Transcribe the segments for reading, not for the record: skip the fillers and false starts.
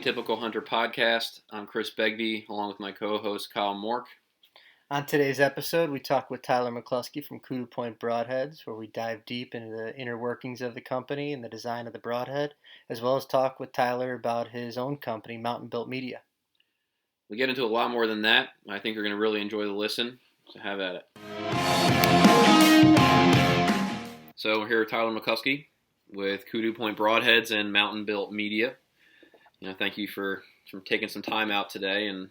Atypical Hunter podcast. I'm Chris Begbie, along with my co-host Kyle Mork. On today's episode, we talk with Tyler McCluskey from KUDUPOINT BROADHEADS, where we dive deep into the inner workings of the company and the design of the broadhead, as well as talk with Tyler about his own company, Mountain Built Media. We get into a lot more than that. I think you're going to really enjoy the listen, so have at it. So we're here with Tyler McCluskey with KUDUPOINT BROADHEADS and Mountain Built Media. Thank you for taking some time out today and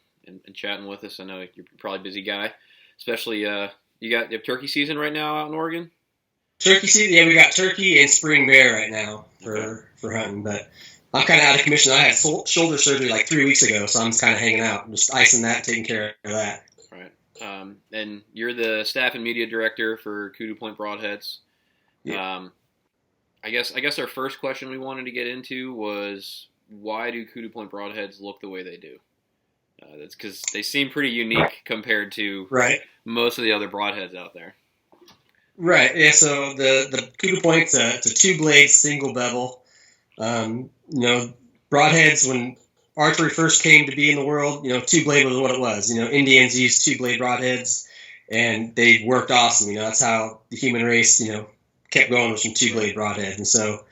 chatting with us. I know you're probably a busy guy, especially you have turkey season right now out in Oregon. Turkey season, yeah, we got turkey and spring bear right now for hunting. But I'm kind of out of commission. I had shoulder surgery like 3 weeks ago, so I'm just kind of hanging out, just icing that, taking care of that. Right. And you're the staff and media director for KUDUPOINT BROADHEADS. Yeah. I guess our first question we wanted to get into was, why do KUDUPOINT BROADHEADS look the way they do? That's because they seem pretty unique compared to most of the other broadheads out there. Right. Yeah. So the KUDUPOINT's it's a 2-blade single bevel. Broadheads, when archery first came to be in the world, 2-blade was what it was. Indians used 2-blade broadheads, and they worked awesome. That's how the human race, kept going with some 2-blade broadheads. And so,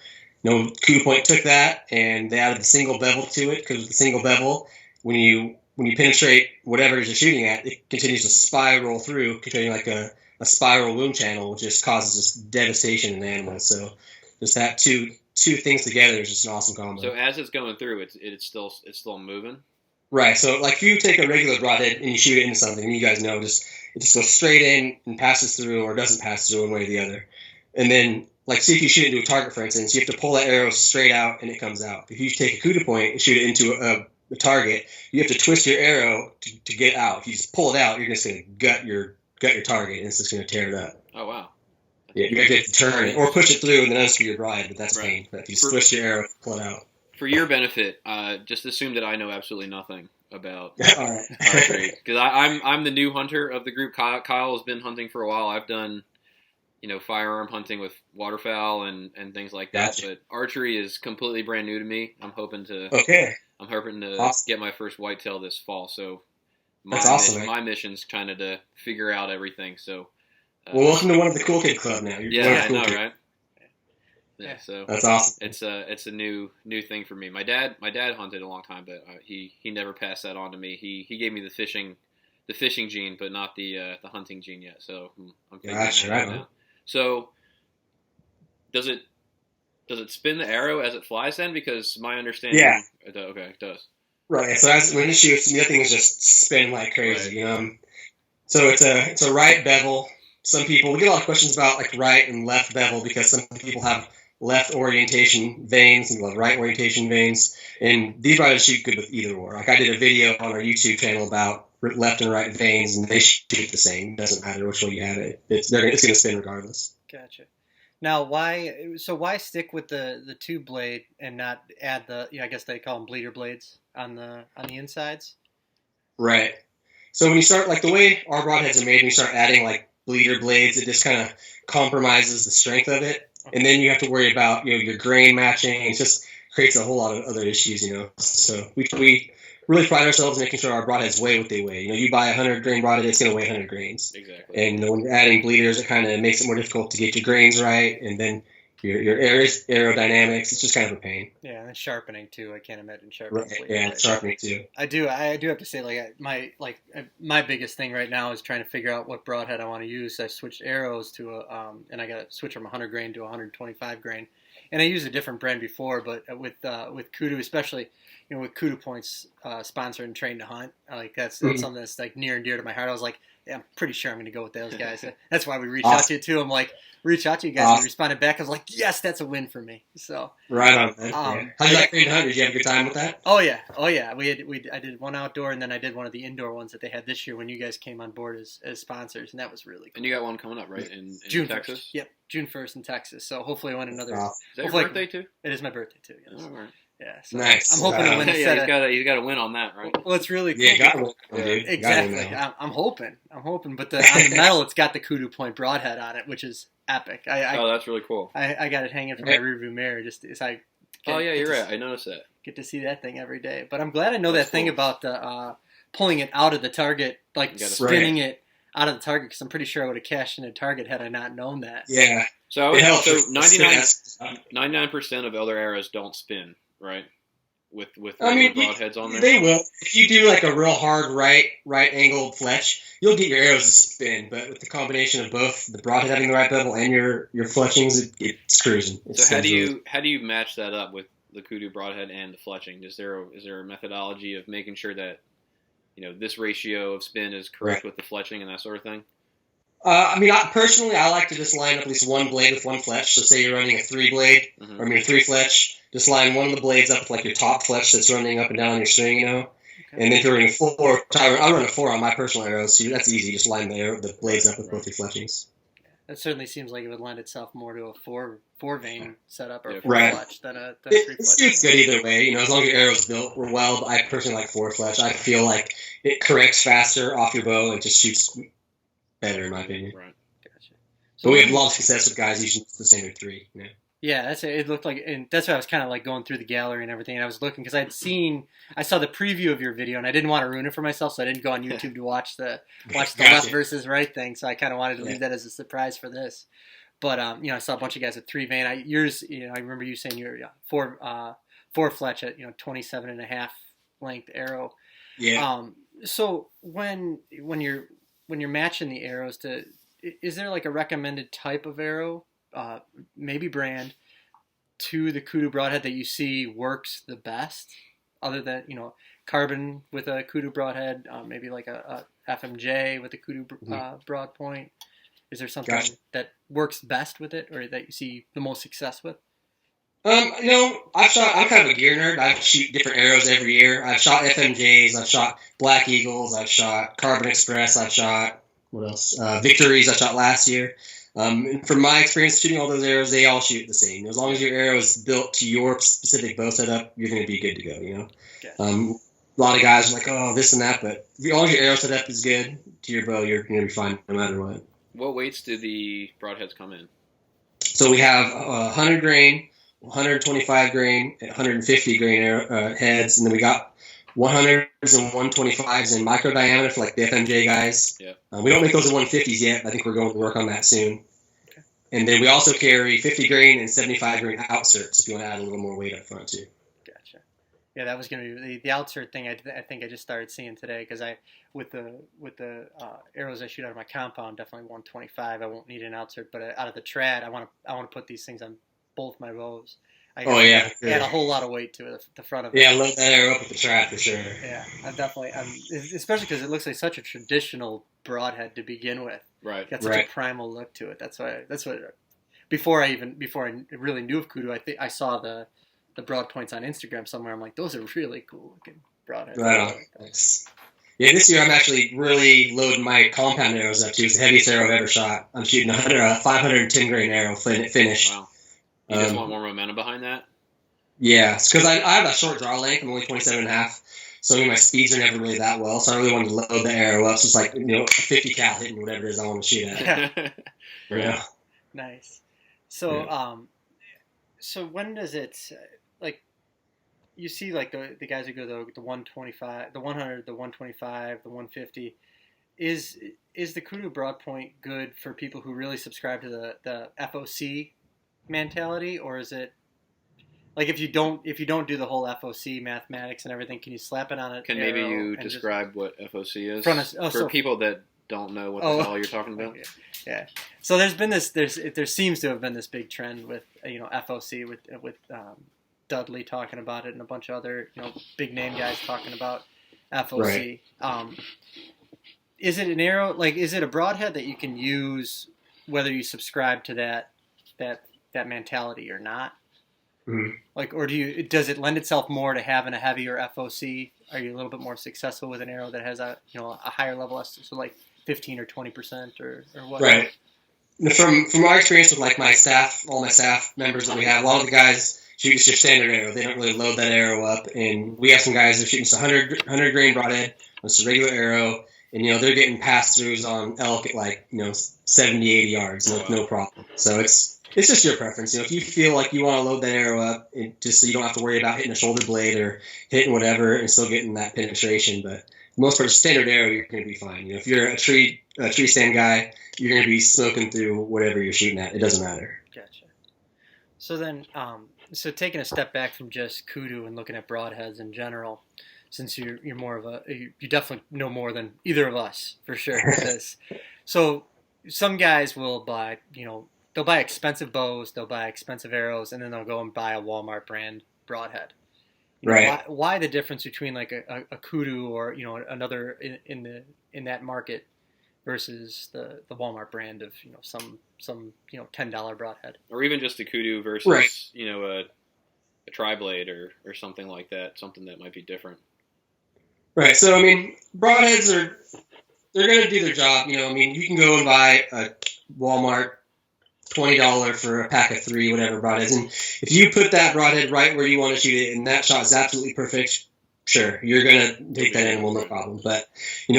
KUDUPOINT took that and they added the single bevel to it, because with the single bevel, when you penetrate whatever you're shooting at, it continues to spiral through, creating like a spiral wound channel, which just causes just devastation in the animal. So just that two things together is just an awesome combo. So as it's going through, it's still moving. Right. So like if you take a regular broadhead and you shoot it into something, and you guys know, it just goes straight in and passes through, or doesn't pass through one way or the other. And then, like, see if you shoot it into a target, for instance, you have to pull that arrow straight out and it comes out. If you take a KUDUPOINT and shoot it into a target, you have to twist your arrow to get out. If you just pull it out, you're just going to gut your target, and it's just going to tear it up. Oh, wow. Yeah, you have to turn it or push it through and then unscrew your bride, but that's pain. But if you twist your arrow, pull it out. For your benefit, just assume that I know absolutely nothing about archery, because I'm the new hunter of the group. Kyle has been hunting for a while. I've done firearm hunting with waterfowl and things like that. Gotcha. But archery is completely brand new to me. I'm hoping to awesome. get my first whitetail this fall. So that's awesome. My mission's kind of to figure out everything. So welcome to one of the cool kid club now. I know, right? Yeah, so that's awesome. It's a new thing for me. My dad hunted a long time, but he never passed that on to me. He gave me the fishing gene, but not the hunting gene yet. So I'm figuring that out now. So does it spin the arrow as it flies then? Because my understanding, it does. Right. So when it shoots, the other thing is just spin like crazy. Right. So it's a right bevel. We get a lot of questions about like right and left bevel, because some people have left orientation veins and right orientation veins, and these broadheads shoot good with either or. Like I did a video on our YouTube channel about left and right veins, and they shoot the same. It doesn't matter which way you have it. It's going to spin regardless. Gotcha. Now, why stick with the 2-blade and not add the, I guess they call them bleeder blades on the insides? Right. So when you start, like the way our broadheads are made, when you start adding like bleeder blades, it just kind of compromises the strength of it. Okay. And then you have to worry about, your grain matching. It just creates a whole lot of other issues, So we really pride ourselves in making sure our broadheads weigh what they weigh. You buy a 100-grain broadhead, it's going to weigh 100 grains. Exactly. And when you're adding bleeders, it kind of makes it more difficult to get your grains right, and then your aerodynamics, it's just kind of a pain. Yeah, and then sharpening too. I can't imagine sharpening. Right. Yeah, sharpening too. I do have to say, my biggest thing right now is trying to figure out what broadhead I want to use. So I switched arrows to and I got to switch from 100 grain to 125 grain. And I used a different brand before, but with Kudu, especially, with KUDUPOINT's sponsored and trained to hunt, that's something that's like near and dear to my heart. I was like, yeah, I'm pretty sure I'm going to go with those guys. That's why we reached out to you too. I'm like, reach out to you guys, and you responded back. I was like, yes, that's a win for me. So right on. How'd you like Green Hunt? Did you have a good time with that? Oh yeah. I did one outdoor, and then I did one of the indoor ones that they had this year when you guys came on board as sponsors, and that was really cool. And you got one coming up, right, in June Texas? 1st. Yep, June 1st in Texas. So hopefully I win another. Is that your birthday too? It is my birthday too. Yes. Oh, all right. Yeah, so nice. I'm hoping to win. He's got to win on that, right? Well, it's really cool. Yeah, got one, dude. Exactly. I'm hoping, but on the medal, it's got the KUDUPOINT broadhead on it, which is epic. That's really cool. I got it hanging from my rearview mirror. Just as I Oh yeah, you're right. I noticed that. Get to see that thing every day. But I'm glad I know that thing about the pulling it out of the target, like spinning it out of the target, because I'm pretty sure I would have cashed in a target had I not known that. Yeah. So 99% of other arrows don't spin, right? With broadheads on there. They will. If you do like a real hard right angled fletch, you'll get your arrows to spin. But with the combination of both the broadhead having the right bevel and your fletchings, it's cruising. So how do you match that up with the Kudu broadhead and the fletching? Is there a methodology of making sure that this ratio of spin is correct with the fletching and that sort of thing? Personally, I like to just line up at least one blade with one fletch. So say you're running a 3-blade, or a 3-fletch, just line one of the blades up with like your top fletch that's running up and down your string, Okay. And then if you're running a 4, I run a 4 on my personal arrows, so that's easy. Just line the blades up with both your fletchings. That certainly seems like it would lend itself more to a 4-vein setup or a 4-fletch than a 3-fletch. It's good either way. As long as your arrow's built well. But I personally like 4-fletch. I feel like it corrects faster off your bow and just shoots better, in my opinion. Right. Gotcha. So we have a lot of success with guys using the standard 3. Yeah, that's it. It looked like, and that's why I was kind of like going through the gallery and everything. And I was looking because I saw the preview of your video, and I didn't want to ruin it for myself, so I didn't go on YouTube to watch the left versus right thing. So I kind of wanted to leave that as a surprise for this. But I saw a bunch of guys with 3-vein. I remember you saying you're 4-fletch at 27.5 length arrow. Yeah. So when you're matching the arrows, is there like a recommended type of arrow? Maybe brand to the Kudu broadhead that you see works the best, other than carbon with a Kudu broadhead, maybe like a FMJ with a Kudu broad point. Is there something that works best with it, or that you see the most success with? I'm kind of a gear nerd. I shoot different arrows every year. I've shot FMJs, I've shot Black Eagles, I've shot Carbon Express, I've shot what else? Victories I shot last year. From my experience shooting all those arrows, they all shoot the same. As long as your arrow is built to your specific bow setup, you're going to be good to go, A lot of guys are like, oh, this and that, but as long as your arrow setup is good to your bow, you're going to be fine no matter what. What weights do the broadheads come in? So we have 100 grain, 125 grain, 150 grain heads, and then we got 100s and 125s in micro diameter for like the FMJ guys. Yeah. We don't make those in 150s yet. I think we're going to work on that soon. Okay. And then we also carry 50 grain and 75 grain outserts if you want to add a little more weight up front too. Gotcha. Yeah, that was going to be the outsert thing. I think I just started seeing today because with the arrows I shoot out of my compound, definitely 125. I won't need an outsert, but out of the trad, I want to put these things on both my bows. Add a whole lot of weight to it, the front of it. Yeah, load that arrow up with the trap for sure. Yeah, especially because it looks like such a traditional broadhead to begin with. Right. Got such a primal look to it. That's what. Before I really knew of Kudu, I saw the broad points on Instagram somewhere. I'm like, those are really cool looking broadheads. Right on. Thanks. Yeah, this year I'm actually really loading my compound arrows up too. It's the heaviest arrow I've ever shot. I'm shooting a 510 grain arrow finished. Wow. You just want more momentum behind that? Yeah, because I have a short draw length. I'm only 27.5, so my speeds are never really that well. So I really wanted to load the arrow up. So it's like a 50 cal hitting whatever it is I want to shoot at. Yeah. Nice. So so when does it you see like the guys who go the 125, the 100, the 125, the 150? Is the Kudu Broadpoint good for people who really subscribe to the FOC mentality, or is it like if you don't do the whole FOC mathematics and everything, can you slap it on it? Can maybe you describe what FOC is for people that don't know what the hell you're talking about? Yeah. So there seems to have been this big trend with FOC with Dudley talking about it and a bunch of other big name guys talking about FOC. Right. Is it an arrow? Is it a broadhead that you can use whether you subscribe to that mentality or not? Mm-hmm. Or does it lend itself more to having a heavier FOC? Are you a little bit more successful with an arrow that has a higher level, so like 15 or 20% or what? Right. From our experience with all my staff members that we have, a lot of the guys shoot just your standard arrow. They don't really load that arrow up, and we have some guys that are shooting just 100 grain broadhead. It's a regular arrow, and they're getting pass throughs on elk at 70, 80 yards, no problem. So it's It's just your preference. If you feel like you want to load that arrow up, just so you don't have to worry about hitting a shoulder blade or hitting whatever and still getting that penetration. But for the most part, standard arrow, you're going to be fine. If you're a tree stand guy, you're going to be smoking through whatever you're shooting at. It doesn't matter. Gotcha. So then, so taking a step back from just kudu and looking at broadheads in general, since you're more of you definitely know more than either of us for sure. So some guys will buy, they'll buy expensive bows, they'll buy expensive arrows, and then they'll go and buy a Walmart brand broadhead. Right. Why the difference between like a kudu or another in that market versus the Walmart brand of some $10 broadhead, or even just a kudu versus a tri-blade or something like that, something that might be different. Right. So broadheads they're going to do their job. You can go and buy a Walmart $20 for a pack of 3, whatever broadheads. And if you put that broadhead right where you want to shoot it and that shot is absolutely perfect, sure, you're going to take that animal, no problem. But,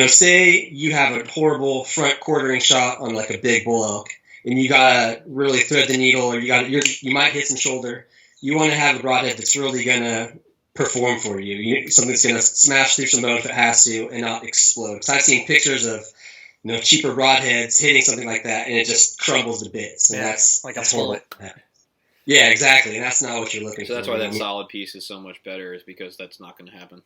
say you have a horrible front quartering shot on like a big bull elk and you got to really thread the needle or you might hit some shoulder. You want to have a broadhead that's really going to perform for you. Something that's going to smash through some bone if it has to and not explode. Because I've seen pictures of cheaper broadheads hitting something like that, and it just crumbles to bits. And that's like a bullet. Yeah, exactly. And that's not what you're looking for. So that's why that solid piece is so much better, is because that's not going to happen.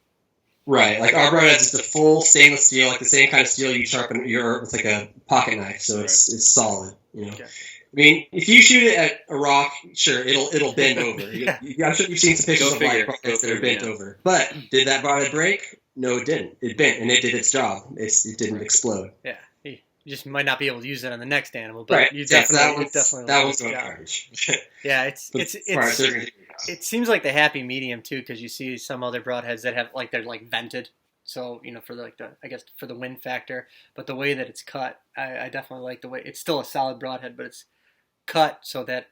Right. Like our broadheads is the full stainless steel, like the same kind of steel you sharpen with like a pocket knife. So it's solid. Okay. If you shoot it at a rock, sure, it'll bend over. I'm sure you've seen some pictures of like broadheads that are bent over. But did that broadhead break? No, it didn't. It bent, and it did its job. It didn't explode. Yeah. You just might not be able to use it on the next animal, but right. you definitely that one's going garbage. Yeah, it seems like the happy medium too, because you see some other broadheads that have they're vented, so for for the wind factor. But the way that it's cut, I definitely like the way it's still a solid broadhead, but it's cut so that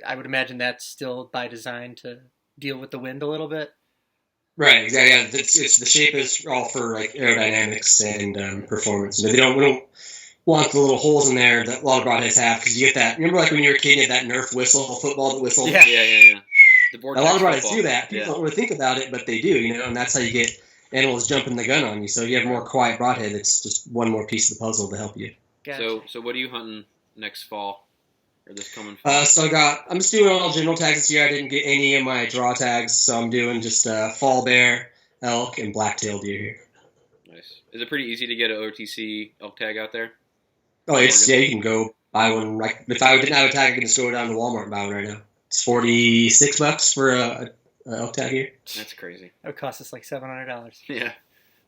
I would imagine that's still by design to deal with the wind a little bit. Right, exactly. Yeah, it's the shape is all for aerodynamics and performance. We don't want the little holes in there that a lot of broadheads have, because you get that. Remember, when you were a kid, you had that Nerf whistle, football that whistled. Yeah. A lot of broadheads do that. People don't really think about it, but they do. And that's how you get animals jumping the gun on you. So you have a more quiet broadhead. It's just one more piece of the puzzle to help you. Gotcha. So what are you hunting next fall? Or this coming fall? I'm just doing all general tags this year. I didn't get any of my draw tags, so I'm doing just fall bear, elk, and black-tailed deer here. Nice. Is it pretty easy to get an OTC elk tag out there? Oh, you can go buy one. If I didn't have a tag, I could just go down to Walmart and buy one right now. It's $46 for a elk tag here. That's crazy. It would cost us like $700. Yeah.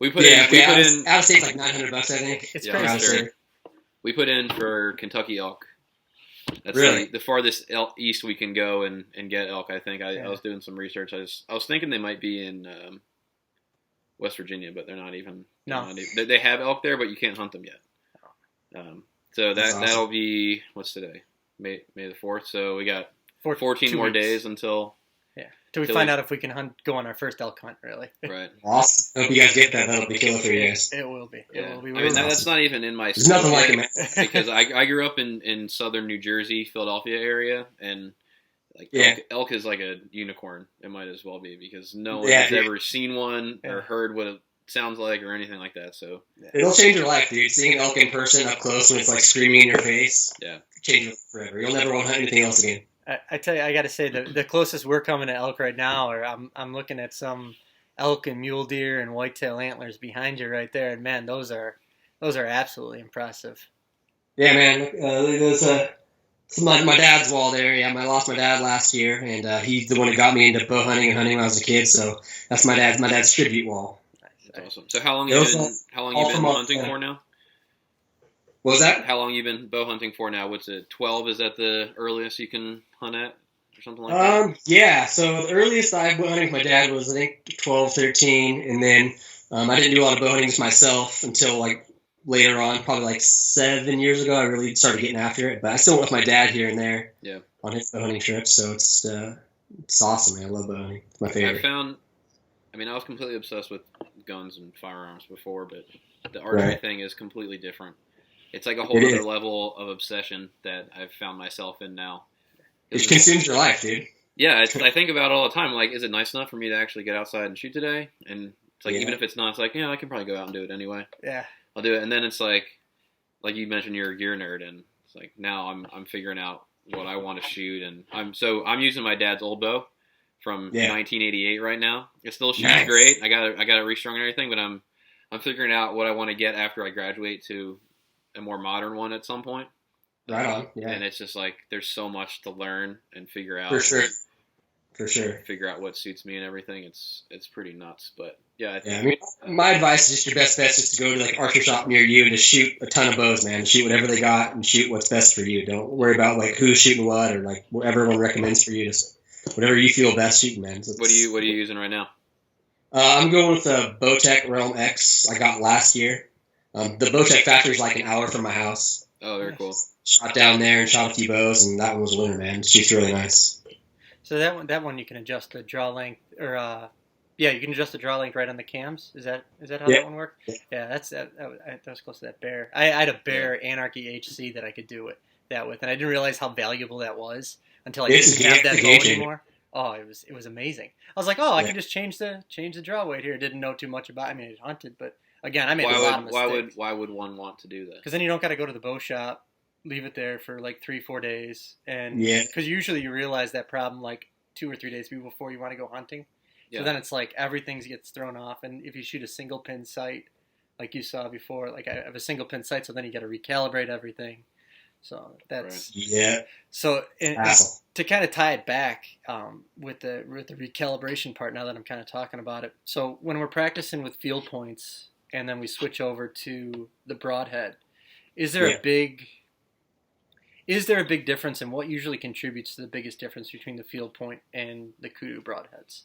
We put in out of state's like $900, I think. It's crazy. We put in for Kentucky elk. That's really the farthest east we can go and get elk. I think I was doing some research. I was thinking they might be in West Virginia, but they're not even. No, they have elk there, but you can't hunt them yet. So that'll be what's today, May the 4th. So we got 14 more days until. Yeah, till we find out if we can go on our first elk hunt. Really. Right. Awesome. Hope you guys get that. That'll be killer for you guys. It will be. It will be. Really that's not even in my. There's nothing like it, man. Because I grew up in southern New Jersey, Philadelphia area, and elk is like a unicorn. It might as well be, because no one has ever seen one or heard what it sounds like or anything like that. So it'll change your life, dude. Seeing an elk in person up close when it's screaming in your face, change it forever. You'll never want to hunt anything else again. I tell you, I got to say, the closest we're coming to elk right now, or I'm looking at some elk and mule deer and whitetail antlers behind you right there, and man, those are absolutely impressive. Yeah, man. It's my dad's wall there. Yeah, I lost my dad last year, and he's the one who got me into bow hunting and hunting when I was a kid. So that's my dad's tribute wall. That's awesome. So how long you been hunting for now? What was that? How long you been bow hunting for now? What's it, 12? Is that the earliest you can hunt at? Or something like that? Yeah, so the earliest I went hunting with my dad was, I think, 12, 13, and then I didn't do a lot of bow hunting myself until, later on, probably, 7 years ago, I really started getting after it, but I still went with my dad here and there on his bow hunting trips, so it's awesome, man. I love bow hunting. It's my favorite. I was completely obsessed with guns and firearms before, but the archery thing is completely different. It's like a whole other level of obsession that I've found myself in now. It consumes your life, dude. Yeah, I think about it all the time. Like, is it nice enough for me to actually get outside and shoot today? And it's like, even if it's not, it's like, I can probably go out and do it anyway. Yeah. I'll do it. And then it's like you mentioned, you're a gear nerd, and it's like now I'm figuring out what I want to shoot, and I'm using my dad's old bow from 1988 right now. It still shoots great. I got it restrung and everything, but I'm figuring out what I want to get after I graduate to a more modern one at some point. Right on. Yeah. And it's just like there's so much to learn and figure out. For sure. Figure out what suits me and everything. It's pretty nuts, but yeah. I mean, my advice is just your best bet is to go to like archery shop near you and just shoot a ton of bows, man. Shoot whatever they got and shoot what's best for you. Don't worry about like who's shooting what or like what everyone recommends for you. Just whatever you feel best shooting, man. What are you using right now? I'm going with the Bowtech Realm X I got last year. The Bowtech factory is like an hour from my house. Oh, very cool. Shot down there and shot a few bows, and that one was a winner, man. It shoots really nice. So that one you can adjust the draw length, or you can adjust the draw length right on the cams. Is that how that one worked? Yeah, that was close to that Bear. I had a Bear Anarchy HC that I could do that with, and I didn't realize how valuable that was until I didn't have that bow anymore. Oh, it was amazing. I was like, I can just change the draw weight here. Didn't know too much about. I mean, it hunted, but again, I made a lot of mistakes. Why would one want to do that? Because then you don't got to go to the bow shop, leave it there for like 3-4 days, and because usually you realize that problem like 2 or 3 days before you want to go hunting. Yeah. So then it's like everything gets thrown off, and if you shoot a single pin sight, like you saw before, like I have a single pin sight, so then you got to recalibrate everything. So that's So to kind of tie it back with the recalibration part, now that I'm kind of talking about it. So when we're practicing with field points, and then we switch over to the broadhead, is there a big difference in what usually contributes to the biggest difference between the field point and the Kudu broadheads?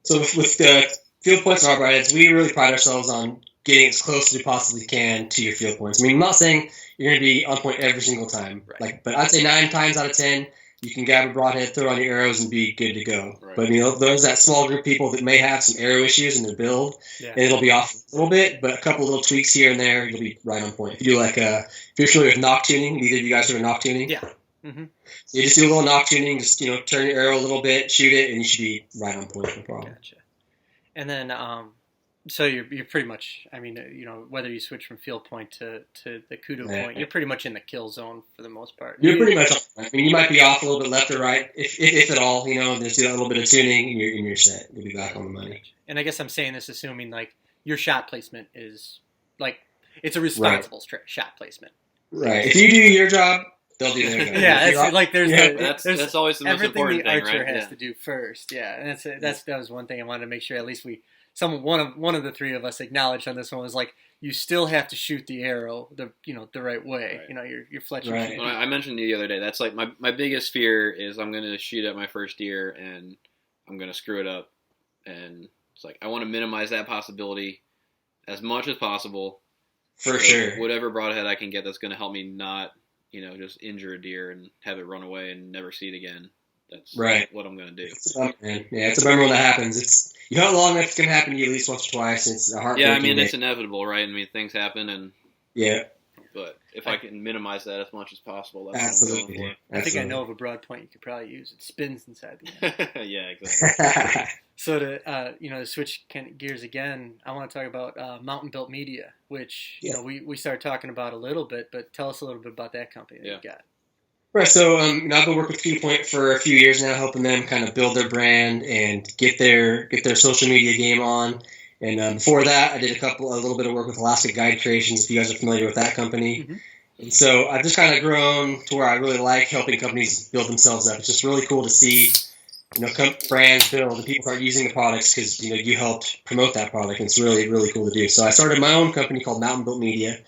So with the field points and our broadheads, we really pride ourselves on getting as close as we possibly can to your field points. I mean, I'm not saying you're going to be on point every single time, but I'd say 9 times out of 10, you can grab a broadhead, throw it on your arrows, and be good to go. Right. But there's that small group of people that may have some arrow issues in their build, and it'll be off a little bit, but a couple little tweaks here and there, you'll be right on point. If you do if you're familiar with knock tuning, either of you guys are knock tuning. Yeah. Mm-hmm. So you just do a little knock tuning, just turn your arrow a little bit, shoot it, and you should be right on point. No problem. Gotcha. And then, so you're pretty much, I mean, whether you switch from field point to the Kudu point, you're pretty much in the kill zone for the most part. You're pretty much. I mean, you might be off a little bit left or right, if at all. Just do a little bit of tuning, and you're set. You'll be back on the money. And I guess I'm saying this assuming like your shot placement is like it's a responsible shot placement. Right. If you do your job, they'll do their job. Yeah, that's always the most important thing, right? Everything the archer has to do first. Yeah, and that was one thing I wanted to make sure at least one of the three of us acknowledged on this one was like you still have to shoot the arrow the right way. Right. You're fletching. Right. Well, I mentioned the other day that's like my biggest fear is I'm going to shoot at my first deer and I'm going to screw it up, and it's like I want to minimize that possibility as much as possible. For sure. Whatever broadhead I can get that's going to help me not just injure a deer and have it run away and never see it again. That's what I'm going to do. It's a bummer when that happens. You hunt long enough, it's going to happen to you at least once or twice. It's a heartbreaking. Yeah, I mean, it's inevitable, right? I mean, things happen, and but if I can minimize that as much as possible, that's what I'm going for. I think I know of a broad point you could probably use. It spins inside the end. Yeah, exactly. So to switch gears again, I want to talk about Mountain Built Media, which we started talking about a little bit, but tell us a little bit about that company that you got. Right, so I've been working with KUDUPOINT for a few years now, helping them kind of build their brand and get their social media game on. And before that, I did a little bit of work with Alaska Guide Creations, if you guys are familiar with that company. Mm-hmm. And so I've just kind of grown to where I really like helping companies build themselves up. It's just really cool to see, brands build and people start using the products because, you helped promote that product. And it's really, really cool to do. So I started my own company called Mountain Built Media.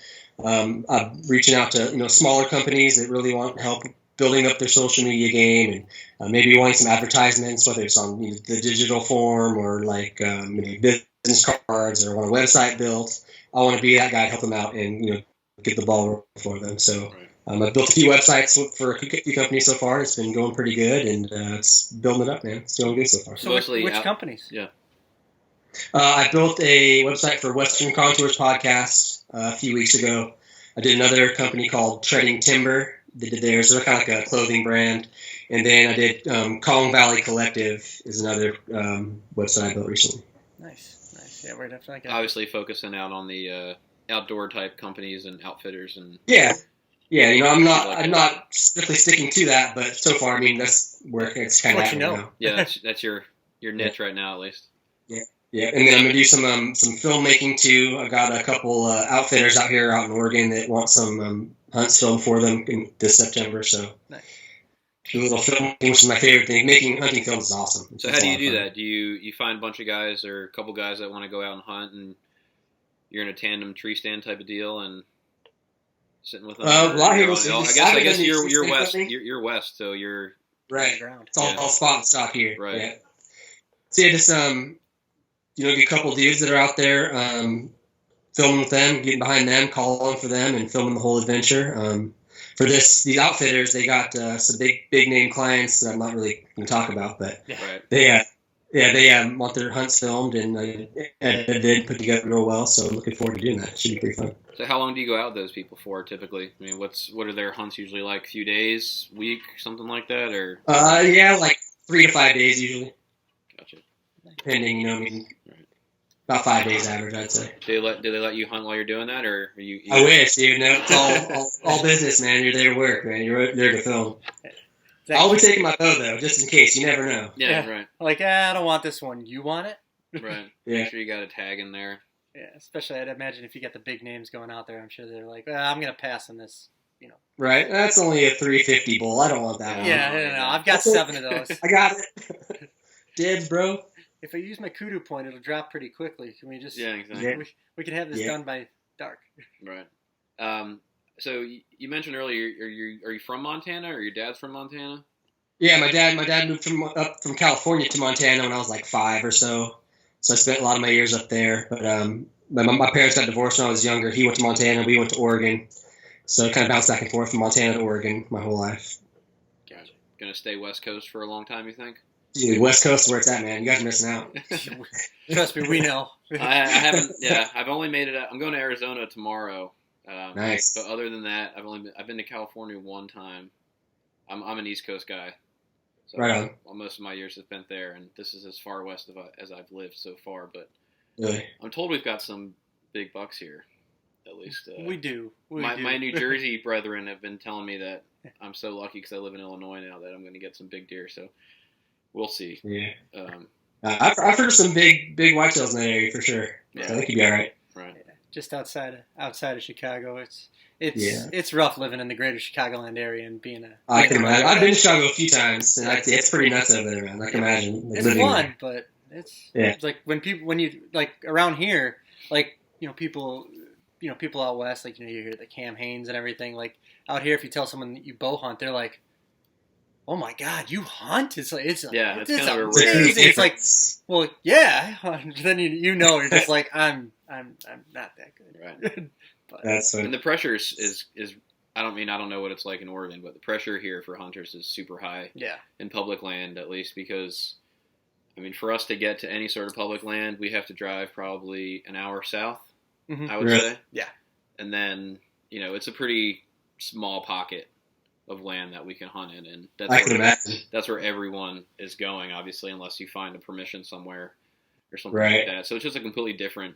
I'm reaching out to smaller companies that really want help building up their social media game and maybe wanting some advertisements, whether it's on the digital form or like business cards or want a website built. I want to be that guy to help them out and get the ball rolling for them. So I've built a few websites for a few companies so far. It's been going pretty good, and it's building it up, man. It's going good so far. So which companies? Yeah. I built a website for Western Contours podcast a few weeks ago. I did another company called Treading Timber. They did theirs. They're kind of like a clothing brand. And then I did Kong Valley Collective is another website I built recently. Nice. Yeah, we're definitely obviously focusing out on the outdoor type companies and outfitters and. Yeah. I'm not strictly sticking to that, but so far, I mean, that's where it's kind of at now. Yeah, that's your niche right now, at least. Yeah, and then I'm gonna do some filmmaking too. I got a couple outfitters out in Oregon that want some hunts filmed for them this September. So nice. Do a little filming, which is my favorite thing. Making hunting films is awesome. So how do you do that? Do you find a bunch of guys or a couple guys that want to go out and hunt, and you're in a tandem tree stand type of deal and sitting with them? I guess you're west. You're west, so you're right. It's all spot and stock here. Right. Yeah. So yeah, just get a couple dudes that are out there filming with them, getting behind them, calling for them, and filming the whole adventure. For these outfitters, they got some big name clients that I'm not really going to talk about, but they want their hunts filmed and edited, put together real well. So I'm looking forward to doing that. It should be pretty fun. So how long do you go out with those people for typically? I mean, what are their hunts usually like? A few days, week, something like that, or? Like 3 to 5 days usually. Gotcha. Depending, about 5 days average, I'd say. Do they let you hunt while you're doing that, or are you? I wish, dude. No, it's all business, man. You're there to work, man. You're there to film. I'll be taking my bow though, just in case. You never know. Yeah, right. Like, I don't want this one. You want it? Right. Yeah. Make sure you got a tag in there. Yeah, especially I'd imagine if you got the big names going out there, I'm sure they're like, I'm gonna pass on this. Right. That's only a 350 bull. I don't want that one. Yeah, no. I've got 7 of those. I got it. Dibs, bro. If I use my kudu point, it'll drop pretty quickly. Can we just? Yeah, exactly. We can have this done by dark. Right. So you mentioned earlier, are you from Montana, or your dad's from Montana? Yeah, my dad moved up from California to Montana when I was like 5 or so. So I spent a lot of my years up there. But my parents got divorced when I was younger. He went to Montana, we went to Oregon. So I kind of bounced back and forth from Montana to Oregon my whole life. Gotcha. Gonna stay West Coast for a long time, you think? Dude, West Coast is where it's at, man. You guys are missing out. Trust me, we know. I haven't. Yeah, I've only made it. I'm going to Arizona tomorrow. Nice. But other than that, I've been to California one time. I'm an East Coast guy. So right on. Most of my years have spent there, and this is as far west as I've lived so far. But really? I'm told we've got some big bucks here. At least we do. My New Jersey brethren have been telling me that I'm so lucky because I live in Illinois now that I'm going to get some big deer. So we'll see. Yeah. I've heard of some big whitetails in that area for sure. Yeah. So I think you'd be all right. Right. Yeah. Just outside of Chicago, it's rough living in the greater Chicagoland area and being a. I can imagine. I've been to Chicago a few times, and it's pretty nuts over there, man. I can imagine. It's fun, but it's like when you like around here, like people out west, like you hear the Cam Hanes and everything. Like out here, if you tell someone that you bow hunt, they're like, "Oh my God, you hunt?" It's like it's kind of amazing. It's like, well, yeah. Then you're just like, I'm not that good, right? But, that's funny. And the pressure is I don't know what it's like in Oregon, but the pressure here for hunters is super high. Yeah. In public land, at least, because for us to get to any sort of public land, we have to drive probably an hour south. Mm-hmm. I would say. Yeah. And then, it's a pretty small pocket of land that we can hunt in. And that's where everyone is going, obviously, unless you find a permission somewhere or something like that. So it's just a completely different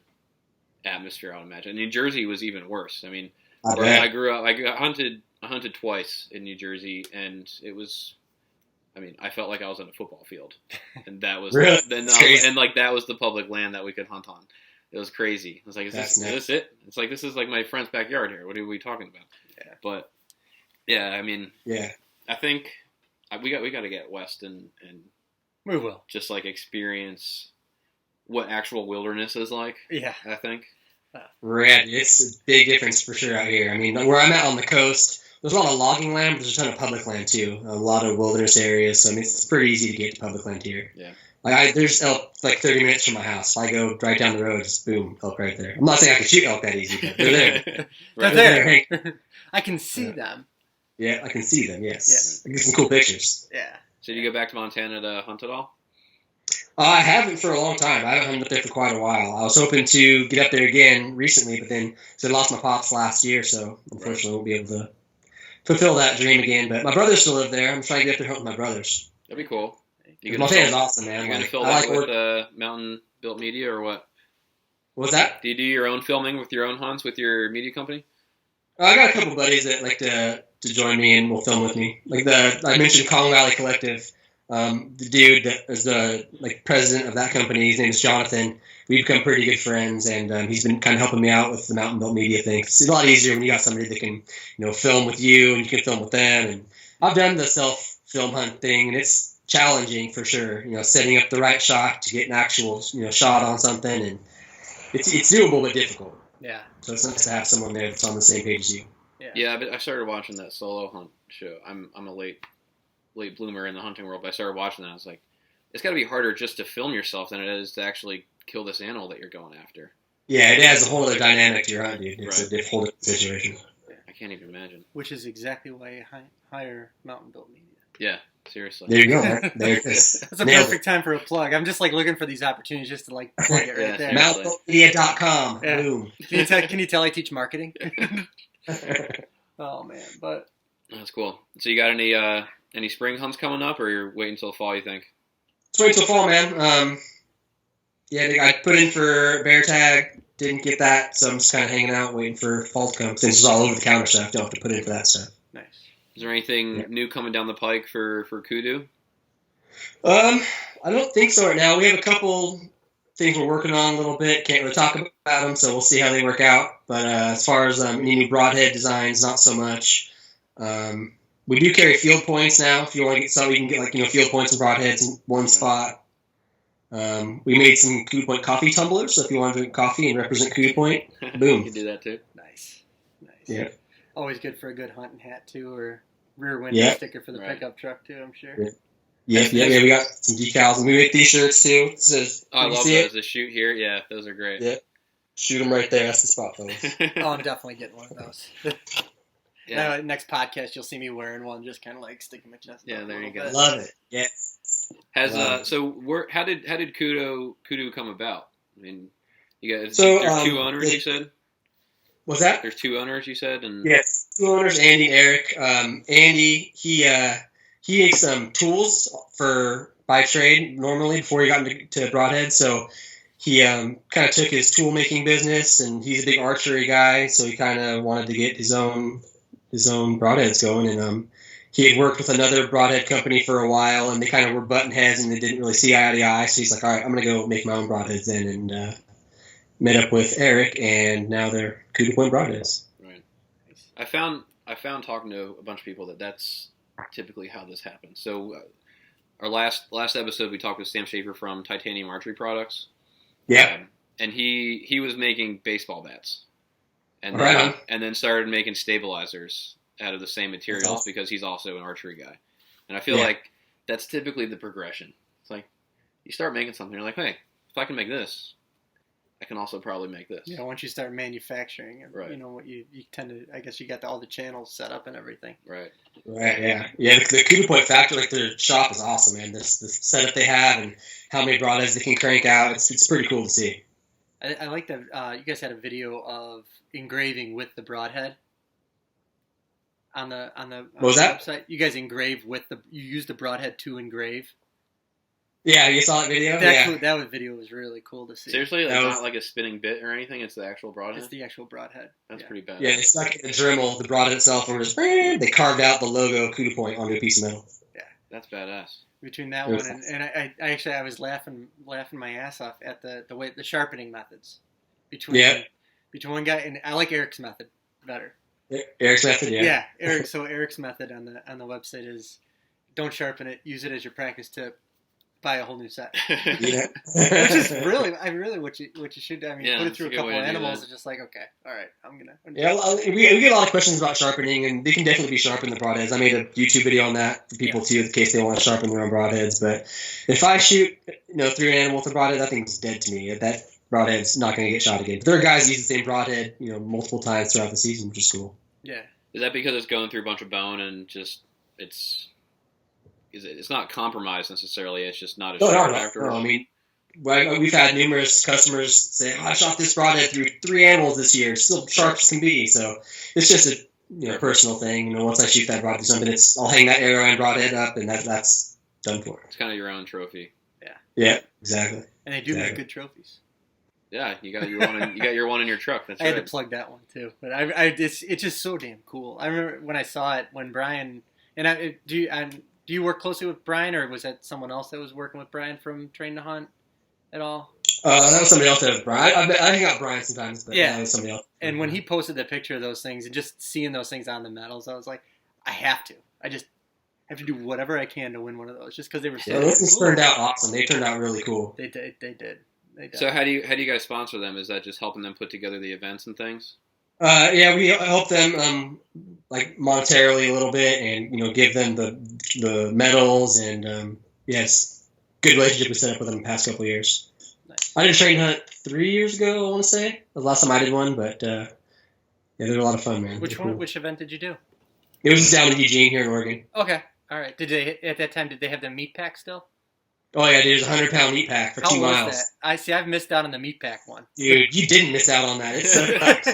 atmosphere, I would imagine. New Jersey was even worse. I grew up, I hunted twice in New Jersey, and it was, I felt like I was on a football field. And that was, really? That was the public land that we could hunt on. It was crazy. I was like, is this it? It's like, this is like my friend's backyard here. What are we talking about? Yeah. But, yeah, yeah. I think we got to get west and we will. Just like experience what actual wilderness is like. Yeah. I think. Right. It's a big difference for sure out here. Where I'm at on the coast, there's a lot of logging land, but there's a ton of public land too. A lot of wilderness areas. So, it's pretty easy to get to public land here. Yeah. There's elk like 30 minutes from my house. If I go right down the road, just boom, elk right there. I'm not saying I can shoot elk that easy, but they're there. They're there. I can see them. Yeah, I can see them, yes. Yeah. I get some cool pictures. Yeah. So did you go back to Montana to hunt at all? I haven't for a long time. I haven't hunted up there for quite a while. I was hoping to get up there again recently, but then I lost my pops last year, so unfortunately I won't be able to fulfill that dream again. But my brothers still live there. I'm trying to get up there hunt with my brothers. That'd be cool. Montana's awesome, man. You gonna fill that with Mountain Built Media or what? What was that? Do you do your own filming with your own hunts with your media company? I got a couple buddies that like to join me and will film with me. Like I mentioned Kong Valley Collective. The dude that is the president of that company, his name is Jonathan. We've become pretty good friends, and he's been kind of helping me out with the Mountain Built Media thing. It's a lot easier when you got somebody that can, film with you and you can film with them. And I've done the self-film hunt thing, and it's challenging for sure. Setting up the right shot to get an actual, shot on something, and it's doable but difficult. Yeah. So it's nice to have someone there that's on the same page as you. Yeah, but I started watching that solo hunt show. I'm a late bloomer in the hunting world, but I started watching that. I was like, it's got to be harder just to film yourself than it is to actually kill this animal that you're going after. Yeah, it adds a whole other dynamic to your hunt, dude. It's a whole different situation. I can't even imagine. Which is exactly why I hire Mountain Built Media. Yeah, seriously. There you go. Man. There it is. That's a perfect time for a plug. I'm just looking for these opportunities just to plug it right there. MountBuiltMedia.com. Yeah. Boom. Can you tell I teach marketing? Oh man, but that's cool. So you got any spring hunts coming up, or you're waiting until fall? You think? Let's wait until fall, man. I put in for bear tag, didn't get that, so I'm just kind of hanging out, waiting for fall to come. Since it's all over the counter stuff, don't have to put in for that stuff. Nice. Is there anything new coming down the pike for Kudu? I don't think so right now. We have a couple things we're working on a little bit. Can't really talk about them, so we'll see how they work out. But as far as any new broadhead designs, not so much. We do carry field points now. If you want to get some, you can get field points and broadheads in one spot. We made some Kudu Point coffee tumblers, so if you want to drink coffee and represent Kudu Point, boom. You can do that too. Nice. Yeah. Always good for a good hunting hat too, or rear window sticker for the pickup truck too, I'm sure. Yeah. We got some decals, and we make these-shirts too. I love those. The shoot here, yeah, those are great. Yeah, shoot them right there. That's the spot, fellas. I'm definitely getting one of those. Yeah. Next podcast, you'll see me wearing one, just kind of sticking my chest. Yeah, there you go. Love it. Yes. How did Kudu come about? I mean, there's 2 owners. You said. What's that? There's 2 owners. You said, and yes, 2 owners, Andy and Eric. Andy, he makes some tools by trade normally before he got into broadhead. So he kind of took his tool making business, and he's a big archery guy, so he kind of wanted to get his own broadheads going, and he had worked with another broadhead company for a while, and they kind of were button heads, and they didn't really see eye to eye. So he's like, all right, I'm going to go make my own broadheads then, and met up with Eric, and now they're Kudu Point broadheads. Right. I found talking to a bunch of people that's typically how this happens. So our last episode, we talked with Sam Schaefer from Titanium Archery Products. Yeah. And he was making baseball bats. And then started making stabilizers out of the same materials because he's also an archery guy. And I feel like that's typically the progression. It's like you start making something, you're like, hey, if I can make this, I can also probably make this. Yeah, once you start manufacturing, right. What you tend to, I guess you got all the channels set up and everything. Right. Right, yeah. Yeah, the Kudu Point factory, their shop is awesome, man. The setup they have and how many broadheads they can crank out, it's pretty cool to see. I like that you guys had a video of engraving with the broadhead on the what was that? website. You guys engrave you use the broadhead to engrave. Yeah, you saw that video? That video was really cool to see. Seriously? Not like a spinning bit or anything? It's the actual broadhead? It's the actual broadhead. That's pretty bad. Yeah, they stuck in the Dremel, the broadhead itself, and they carved out the logo Kudu Point onto a piece of metal. Yeah. That's badass. Between that one and I was laughing my ass off at the sharpening methods. Between one guy, and I like Eric's method better. Eric's method, yeah. Yeah, Eric's method on the website is don't sharpen it, use it as your practice tip. Buy a whole new set. Yeah. Which is really what you should do. I mean, put it through a couple of animals. It's just like, okay, all right, I'm gonna. Yeah, we get a lot of questions about sharpening, and they can definitely be sharpened the broadheads. I made a YouTube video on that for people too, in case they want to sharpen their own broadheads. But if I shoot, through an animal with a broadhead, that thing's dead to me. That broadhead's not going to get shot again. But there are guys who use the same broadhead, multiple times throughout the season, which is cool. Yeah. Is that because it's going through a bunch of bone and just it's not compromised necessarily? It's just not as sharp afterwards. No, I mean, we've had numerous customers say, I shot this broadhead through 3 animals this year. It's still sharp as can be. So it's just personal thing. Once I shoot that broadhead or something, I'll hang that arrow and broadhead up, and that's done for. It's kind of your own trophy. Yeah, exactly. And they do make good trophies. Yeah, you got your one. You got your one in your truck. That's right. I had to plug that one too, but it's just so damn cool. I remember when I saw it when Brian and do you work closely with Brian, or was that someone else that was working with Brian from Train to Hunt at all? That was somebody else that was Brian. I hang out with Brian sometimes, but that was somebody else. And when he posted the picture of those things and just seeing those things on the medals, I was like, I have to. I just have to do whatever I can to win one of those, just because they were so those things turned out awesome. They turned out really cool. They did. So how do you guys sponsor them? Is that just helping them put together the events and things? We help them like monetarily a little bit, and give them the medals, and it's good relationship we set up with them the past couple of years. Nice. I did a train hunt 3 years ago. I want to say it was the last time I did one, but they were a lot of fun, man. Which one? Cool. Which event did you do? It was down in Eugene here in Oregon. Okay, all right. Did they at that time? Did they have the meat pack still? Oh yeah, dude, it was a 100-pound meat pack for 2 miles. That? I see. I've missed out on the meat pack one. Dude, you didn't miss out on that. It's so nice.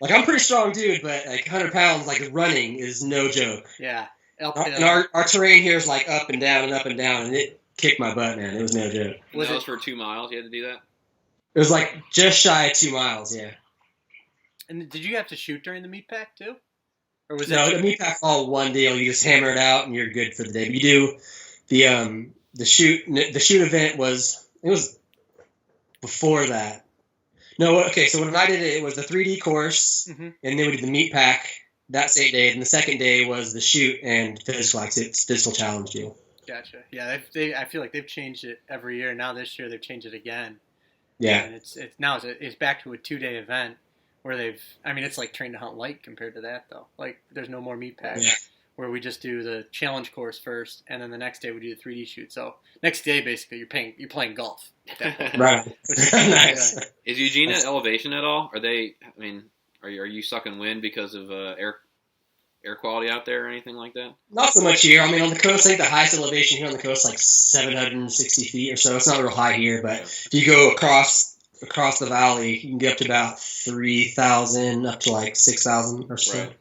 Like, I'm a pretty strong dude, but like 100 pounds, like running, is no joke. Yeah. And our terrain here is like up and down and up and down, and it kicked my butt, man. It was no joke. Was it for 2 miles? You had to do that? It was like just shy of 2 miles, yeah. And did you have to shoot during the meat pack too? Or was the meat pack's all one deal. You just hammer it out and you're good for the day. But you do the shoot event was before that. No, okay. So when I did it, it was the 3D course, and then we did the meat pack that same day, and the second day was the shoot and physical challenge deal. Gotcha. Yeah, I feel like they've changed it every year. Now this year they've changed it again. Yeah. And it's back to a 2-day event where it's like Train to Hunt light compared to that though. Like there's no more meat pack. Yeah. Where we just do the challenge course first, and then the next day we do the 3D shoot. So next day, basically, you're playing golf. Right. Nice. Is Eugene at elevation at all? Are you sucking wind because of air quality out there or anything like that? Not so much here. On the coast, I think the highest elevation here on the coast is like 760 feet or so. It's not real high here, but if you go across the valley, you can get up to about 3,000, up to like 6,000 or so. Right.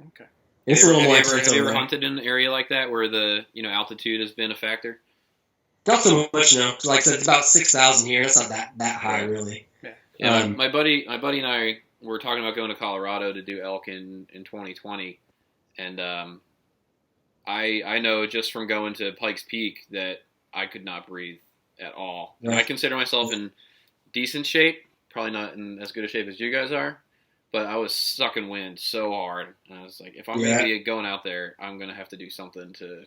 Okay. It's a little more. Have you ever hunted in an area like that where the altitude has been a factor? Not so much, no. Like I said, it's about 6,000 here. It's not that high, really. Yeah. My buddy and I were talking about going to Colorado to do elk in 2020, and I know just from going to Pikes Peak that I could not breathe at all. Yeah. I consider myself in decent shape, probably not in as good a shape as you guys are. But I was sucking wind so hard, and I was like, if I'm going to be going out there, I'm going to have to do something to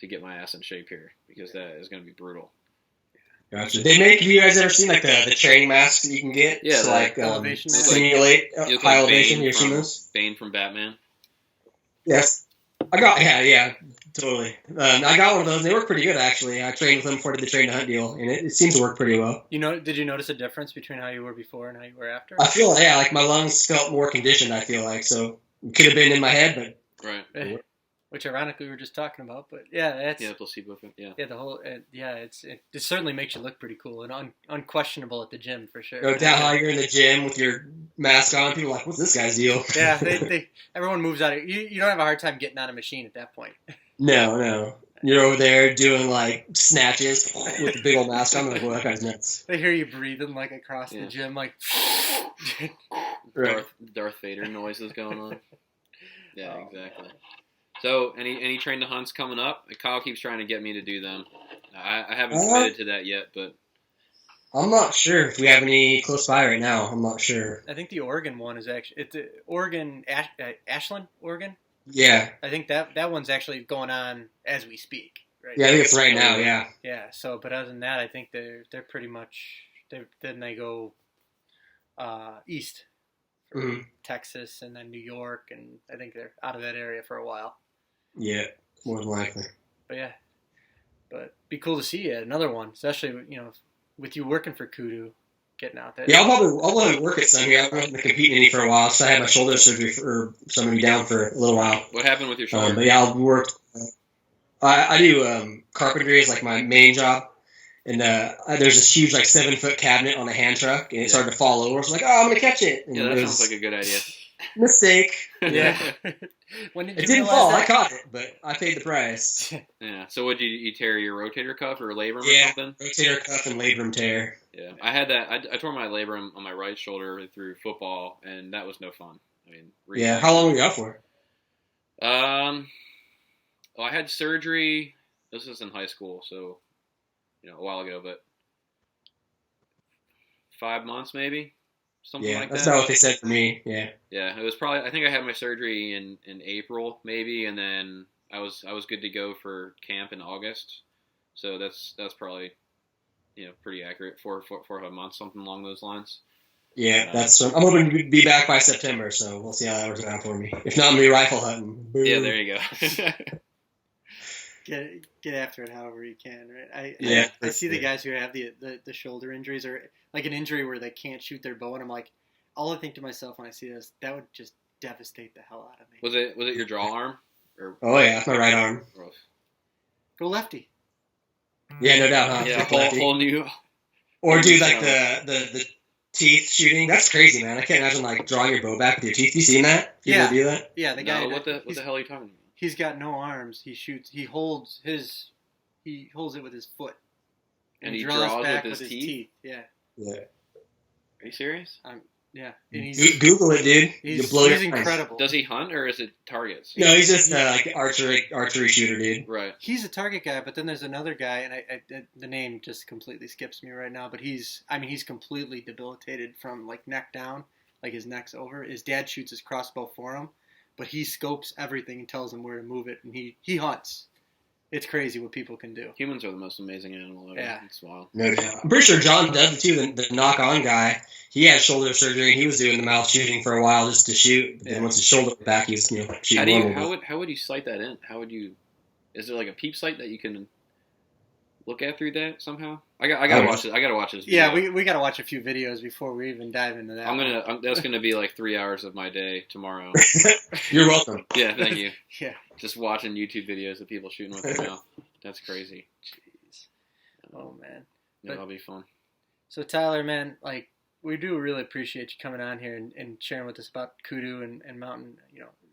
get my ass in shape here, because that is going to be brutal. Gotcha. Have you guys ever seen like the training masks that you can get? Yeah, to, like elevation simulate high elevation. You've seen those? Bane from Batman. Yes, I got totally. I got one of those. And they work pretty good actually. I trained with them before the Train to Hunt deal, and it seems to work pretty well. Did you notice a difference between how you were before and how you were after? I feel like my lungs felt more conditioned. I feel like so it could have been in my head, but right. Which ironically we were just talking about, but yeah, placebo effect. Yeah, the whole it certainly makes you look pretty cool and unquestionable at the gym for sure. No doubt how you're in the gym with your mask on, people are like, what's this guy's deal? Yeah, everyone moves out of you don't have a hard time getting on a machine at that point. No. You're over there doing like snatches with the big old mask on. Like, well, that guy's nuts. They hear you breathing like across the gym, like Darth Vader noises going on. Yeah, exactly. So, any Train to Hunts coming up? Kyle keeps trying to get me to do them. I haven't committed to that yet, but I'm not sure if we have any close by right now. I'm not sure. I think the Oregon one is it's Oregon, Ashland, Oregon. Yeah. I think that one's actually going on as we speak. Right? Yeah, I think it's right now. Yeah. Yeah. So, but other than that, I think they're pretty much then they go east, Texas, and then New York, and I think they're out of that area for a while. Yeah, more than likely. But be cool to see you at another one, especially with you working for Kudu, getting out there. Yeah, I'll probably work at some here. I'm not going to compete in any for a while, so I had my shoulder surgery so I'm going to be down for a little while. What happened with your shoulder? But yeah, I'll work. I do carpentry is like my main job, and there's this huge like 7-foot cabinet on a hand truck, and it started to fall over. So I was like, oh, I'm going to catch it. And that sounds like a good idea. Mistake. Yeah. When did you It didn't realize fall. that? I caught it, but I paid the price. Yeah. So would you tear your rotator cuff or labrum or something? Rotator cuff and labrum tear. Yeah, I had that. I tore my labrum on my right shoulder through football, and that was no fun. I mean, really. Yeah. How long were you out for? Well, I had surgery. This was in high school, so a while ago, but 5 months maybe, something like that. That's not what they said for me. Yeah. Yeah, it was probably. I think I had my surgery in April maybe, and then I was good to go for camp in August. So that's probably pretty accurate. 4 or 5 months, something along those lines. Yeah, I'm hoping to be back by September, so we'll see how that works out for me. If not, I'm gonna be rifle hunting. Boom. Yeah, there you go. Get after it however you can, right? I see the guys who have the shoulder injuries or like an injury where they can't shoot their bow, and I'm like, all I think to myself when I see this, that would just devastate the hell out of me. Was it your draw arm? Oh yeah, that's my right arm. Rough. Go lefty. Yeah, no doubt. Huh? Yeah, whole new. Or do like the teeth shooting. That's crazy, man. I can't imagine like drawing your bow back with your teeth. You seen that? Yeah. Do that? Yeah, the guy. No, what the hell are you talking about? He's got no arms. He shoots. He holds it with his foot. And he draws back with his teeth? Yeah. Yeah. Are you serious? Yeah. And Google it, dude. He's incredible. Does he hunt or is it targets? No, he's just like archery shooter, dude. Right. He's a target guy, but then there's another guy, and I the name just completely skips me right now. But he's completely debilitated from like neck down, like his neck's over. His dad shoots his crossbow for him, but he scopes everything and tells him where to move it, and he hunts. It's crazy what people can do. Humans are the most amazing animal ever. Yeah. It's wild. No doubt. I'm pretty sure John does it too. The knock-on guy, he had shoulder surgery, and he was doing the mouth shooting for a while just to shoot. And once his shoulder went back, he was shooting. How would you sight that in? How would you? Is there like a peep sight that you can look at through that somehow? I gotta watch it. I gotta watch this video. Yeah, we gotta watch a few videos before we even dive into that. That's gonna be like 3 hours of my day tomorrow. You're welcome. Yeah, thank you. Yeah. Just watching YouTube videos of people shooting with their mouth. That's crazy. Jeez. Oh man. Yeah, that'll be fun. So Tyler, man, like we do really appreciate you coming on here and sharing with us about Kudu and Mountain,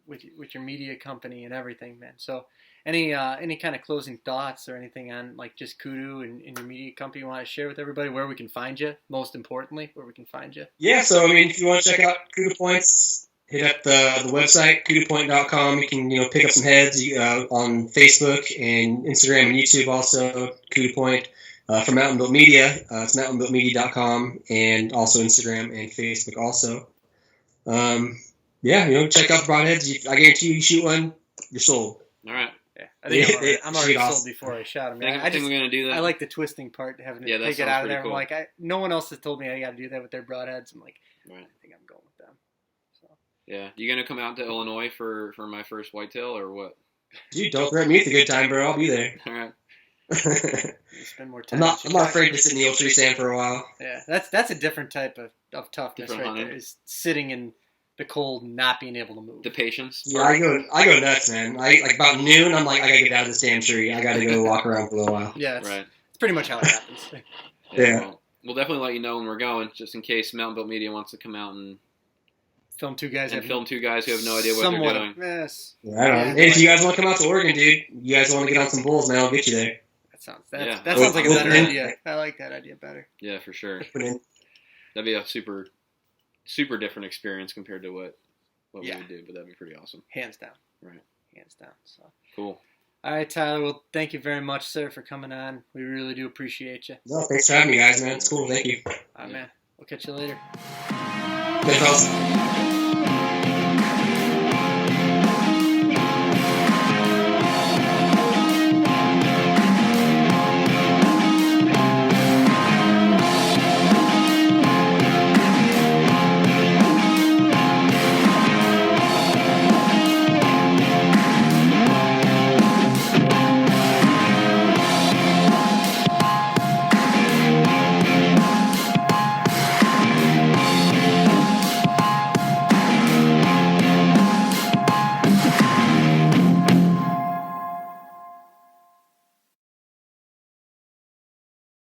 with your media company and everything, man. So any kind of closing thoughts or anything on like just Kudu and your media company you want to share with everybody, where we can find you, most importantly, where we can find you? Yeah, so I mean, if you want to check out Kudu Points, hit up the website, KUDUPOINT.com. You can pick up some heads on Facebook and Instagram and YouTube also, Kudu Point. For Mountain Built Media, it's mountainbuiltmedia.com and also Instagram and Facebook also. Check out the broadheads. I guarantee you shoot one, you're sold. All right. Yeah, I think I'm already sold before I shot him. I think we're gonna do that. I like the twisting part, having to take it out of there. Cool. I'm like, no one else has told me I got to do that with their broadheads. I'm like, right. I think I'm going with them. So. Yeah, you gonna come out to Illinois for my first whitetail or what? Dude, don't threaten me with a good time, bro. I'll be there. All right. Spend more time. I'm not afraid to sit in the old tree stand for a while. Yeah, that's a different type of toughness right there. Is sitting in the cold, not being able to move. The patience. Yeah, I go nuts, man. Like about noon, I'm like, I gotta get out of this damn tree. I gotta go walk around for a little while. Yeah, that's pretty much how it happens. Yeah. Well, we'll definitely let you know when we're going, just in case Mountain Built Media wants to come out and film two guys who have no idea what they're doing. Yes. Yeah, I don't know. Hey, if you guys want to come out to Oregon, dude, you guys want to get on some bulls, man, I'll get you there. That sounds like a better idea. I like that idea better. Yeah, for sure. That'd be a super, super different experience compared to what we would do, but that'd be pretty awesome. Hands down. Right. Hands down. So. Cool. All right, Tyler. Well, thank you very much, sir, for coming on. We really do appreciate you. No, thanks for having me, guys, man. It's cool. Thank you. All right, man. We'll catch you later. Good, fellas.